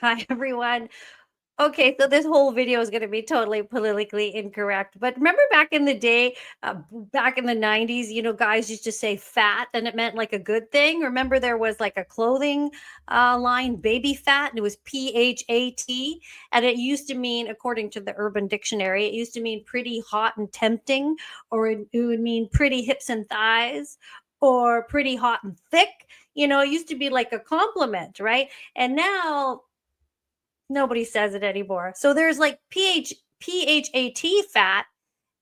Hi, everyone. Okay, so this whole video is going to be totally politically incorrect. But remember back in the day, back in the 90s, guys used to say fat and it meant like a good thing. Remember, there was like a clothing line, baby fat, and it was PHAT. And it used to mean, according to the Urban Dictionary, it used to mean pretty hot and tempting, or it would mean pretty hips and thighs, or pretty hot and thick. It used to be like a compliment, right? And now nobody says it anymore. So there's like PHAT fat,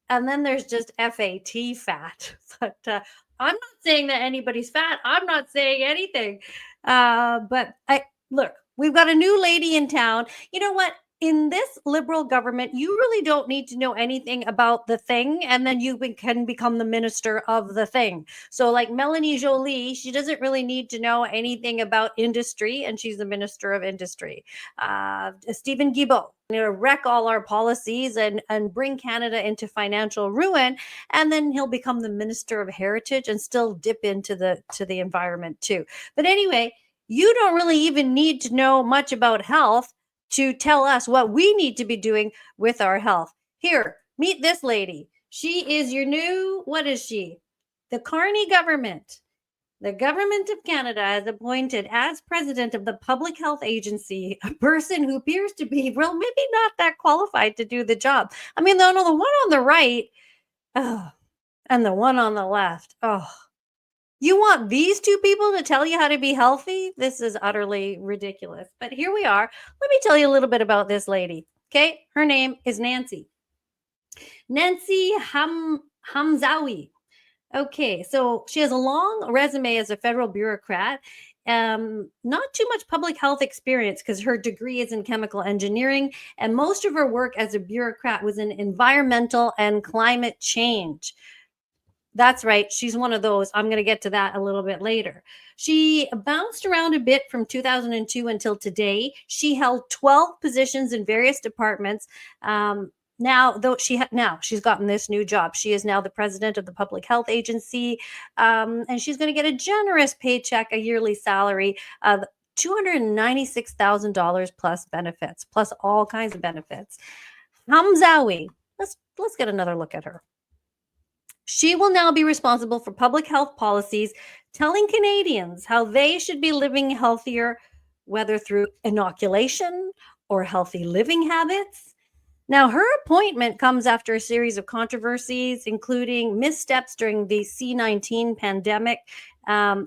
and then there's just FAT fat. But I'm not saying that anybody's fat. I'm not saying anything. But I look, we've got a new lady in town. You know what? In this liberal government, you really don't need to know anything about the thing, and then can become the minister of the thing. So, like Melanie Jolie, she doesn't really need to know anything about industry, and she's the minister of industry. Stephen Guilbeault, wreck all our policies and bring Canada into financial ruin, and then he'll become the minister of heritage and still dip into the environment too. But anyway, you don't really even need to know much about health to tell us what we need to be doing with our health. Here, meet this lady. She is your new, what is she? The Carney government. The government of Canada has appointed as president of the Public Health Agency a person who appears to be, well, maybe not that qualified to do the job. I mean, the one on the right, oh, and the one on the left, oh. You want these two people to tell you how to be healthy? This is utterly ridiculous. But here we are. Let me tell you a little bit about this lady. Okay. Her name is Nancy. Nancy Hamzawi. Okay. So she has a long resume as a federal bureaucrat. Not too much public health experience because her degree is in chemical engineering, and most of her work as a bureaucrat was in environmental and climate change. That's right. She's one of those. I'm going to get to that a little bit later. She bounced around a bit from 2002 until today. She held 12 positions in various departments. Now, she's gotten this new job. She is now the president of the Public Health Agency, and she's going to get a generous paycheck, a yearly salary of $296,000 plus benefits, plus all kinds of benefits. Hamzawi. Let's get another look at her. She will now be responsible for public health policies, telling Canadians how they should be living healthier, whether through inoculation or healthy living habits. Now, her appointment comes after a series of controversies, including missteps during the C-19 pandemic.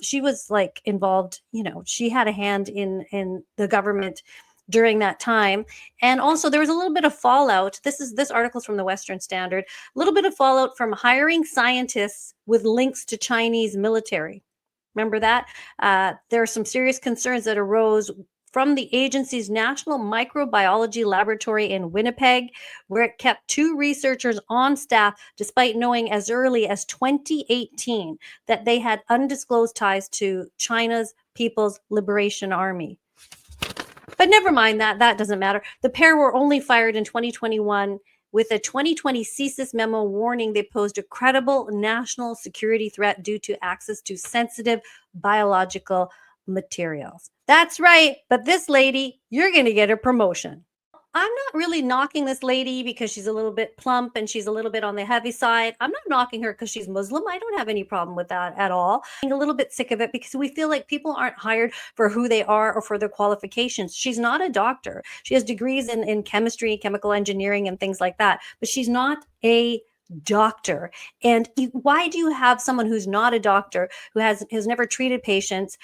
She was involved, she had a hand in the government during that time. And also there was a little bit of fallout. This article's from the Western Standard. A little bit of fallout from hiring scientists with links to Chinese military. Remember that? There are some serious concerns that arose from the agency's National Microbiology Laboratory in Winnipeg, where it kept 2 researchers on staff, despite knowing as early as 2018 that they had undisclosed ties to China's People's Liberation Army. But never mind that. That doesn't matter. The pair were only fired in 2021 with a 2020 CSIS memo warning they posed a credible national security threat due to access to sensitive biological materials. That's right. But this lady, you're going to get a promotion. I'm not really knocking this lady because she's a little bit plump and she's a little bit on the heavy side. I'm not knocking her because she's Muslim. I don't have any problem with that at all. I'm a little bit sick of it because we feel like people aren't hired for who they are or for their qualifications. She's not a doctor. She has degrees in chemistry, chemical engineering, and things like that, but she's not a doctor. And why do you have someone who's not a doctor, who has never treated patients,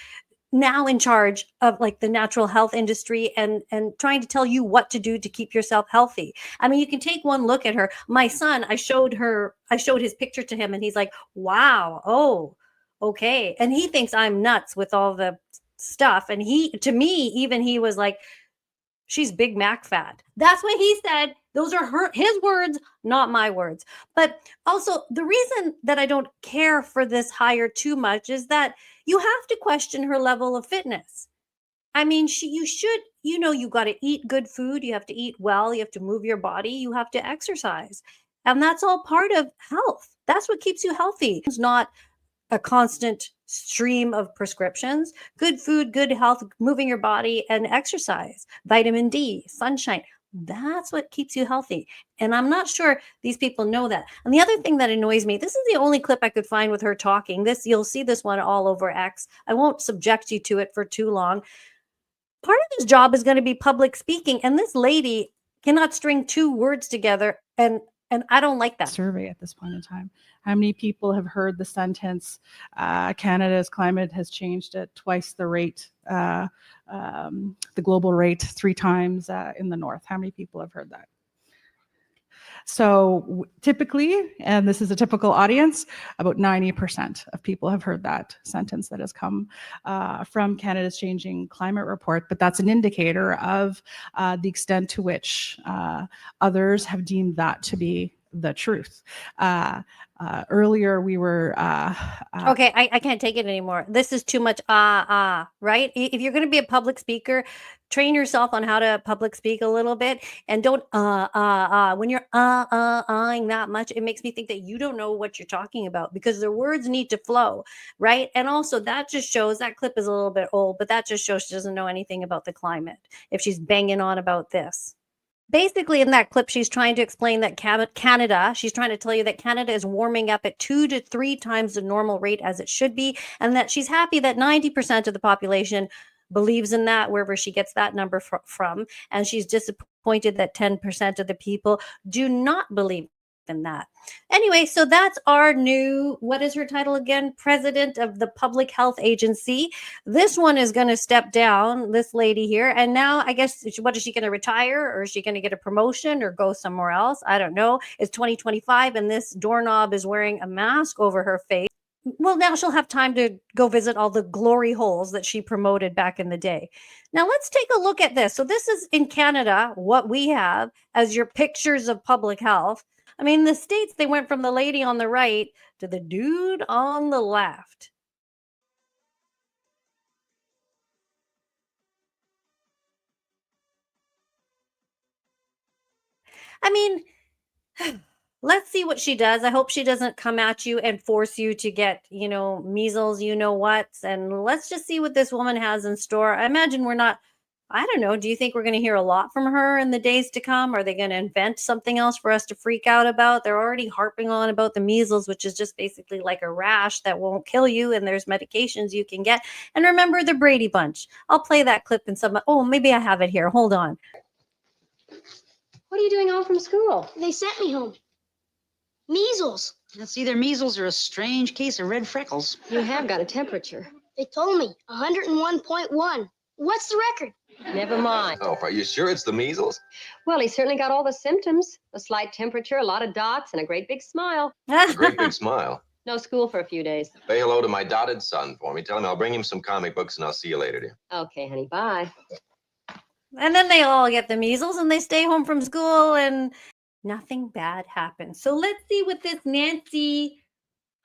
now in charge of the natural health industry and trying to tell you what to do to keep yourself healthy? I mean, you can take one look at her. My son, I showed his picture to him and he's like, wow, oh, okay. And he thinks I'm nuts with all the stuff. And he was like, she's Big Mac fat. That's what he said. Those are his words, not my words. But also, the reason that I don't care for this hire too much is that you have to question her level of fitness. I mean, you got to eat good food. You have to eat well. You have to move your body. You have to exercise. And that's all part of health. That's what keeps you healthy. It's not a constant stream of prescriptions. Good food, good health, moving your body, and exercise, vitamin D, sunshine. That's what keeps you healthy. And I'm not sure these people know that. And the other thing that annoys me, this is the only clip I could find with her talking. This, you'll see this one all over X. I won't subject you to it for too long. Part of his job is going to be public speaking, and this lady cannot string two words together, and I don't like that. Survey at this point in time. How many people have heard the sentence, Canada's climate has changed at twice the rate, the global rate, 3 times in the north? How many people have heard that? So typically, and this is a typical audience, about 90% of people have heard that sentence that has come from Canada's Changing Climate Report, but that's an indicator of the extent to which others have deemed that to be the truth. Earlier we were okay, I can't take it anymore. This is too much right? If you're going to be a public speaker, train yourself on how to public speak a little bit, and don't when you're ahing that much, it makes me think that you don't know what you're talking about, because the words need to flow, right? And also that just shows, that clip is a little bit old, but that just shows she doesn't know anything about the climate if she's banging on about this. Basically, in that clip, she's trying to explain that Canada, she's trying to tell you that Canada is warming up at 2 to 3 times the normal rate as it should be, and that she's happy that 90% of the population believes in that, wherever she gets that number from, and she's disappointed that 10% of the people do not believe in that. Anyway, so that's our new, what is her title again? President of the Public Health Agency. This one is going to step down, this lady here. And now I guess, what is she going to retire, or is she going to get a promotion or go somewhere else? I don't know. It's 2025 and this doorknob is wearing a mask over her face. Well, now she'll have time to go visit all the glory holes that she promoted back in the day. Now let's take a look at this. So this is in Canada, what we have as your pictures of public health. I mean, the States, they went from the lady on the right to the dude on the left. I mean, let's see what she does. I hope she doesn't come at you and force you to get, measles, whats. And let's just see what this woman has in store. I imagine we're not, I don't know. Do you think we're going to hear a lot from her in the days to come? Are they going to invent something else for us to freak out about? They're already harping on about the measles, which is just basically like a rash that won't kill you. And there's medications you can get. And remember the Brady Bunch. I'll play that clip in some, oh, maybe I have it here. Hold on. What are you doing home from school? They sent me home. Measles. That's either measles or a strange case of red freckles. You have got a temperature. They told me 101.1. What's the record? Never mind. Oh, are you sure it's the measles? Well, he certainly got all the symptoms. A slight temperature, a lot of dots, and a great big smile. A great big smile. No school for a few days. Say hello to my dotted son for me. Tell him I'll bring him some comic books and I'll see you later, dear. Okay, honey, bye. And then they all get the measles and they stay home from school and nothing bad happens. So let's see what this Nancy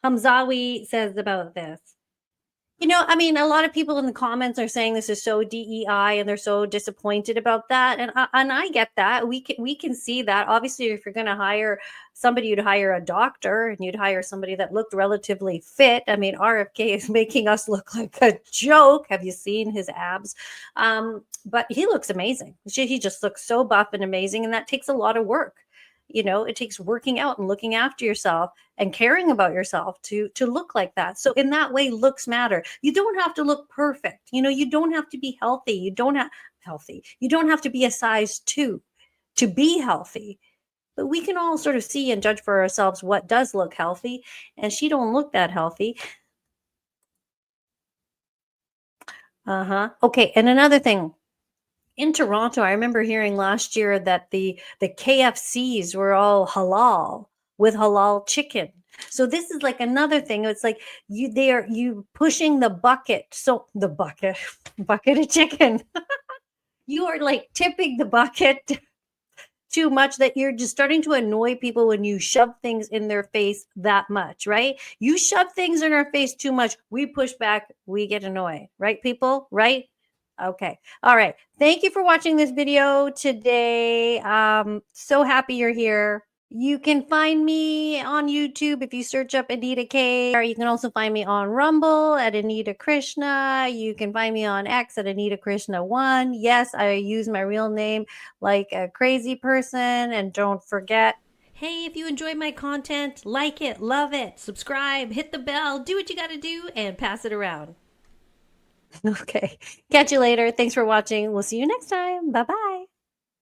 Hamzawi says about this. I mean, a lot of people in the comments are saying this is so DEI and they're so disappointed about that. And I get that. We can see that. Obviously, if you're going to hire somebody, you'd hire a doctor and you'd hire somebody that looked relatively fit. I mean, RFK is making us look like a joke. Have you seen his abs? But he looks amazing. He just looks so buff and amazing. And that takes a lot of work. It takes working out and looking after yourself and caring about yourself to look like that. So in that way, looks matter. You don't have to look perfect. You don't have to be healthy. You don't have to be a size 2 to be healthy. But we can all sort of see and judge for ourselves what does look healthy. And she don't look that healthy. Okay. And another thing. In Toronto, I remember hearing last year that the KFCs were all halal with halal chicken. So this is like another thing. It's like you pushing the bucket. So the bucket of chicken. You are like tipping the bucket too much, that you're just starting to annoy people when you shove things in their face that much, right? You shove things in our face too much. We push back. We get annoyed, right, people? Right? Okay. All right. Thank you for watching this video today. So happy you're here. You can find me on YouTube if you search up Anita K, or you can also find me on Rumble at Anita Krishna. You can find me on X at Anita Krishna 1. Yes, I use my real name like a crazy person. And don't forget, hey, if you enjoy my content, like it, love it, subscribe, hit the bell, do what you got to do, and pass it around. Okay. Catch you later. Thanks for watching. We'll see you next time. Bye bye.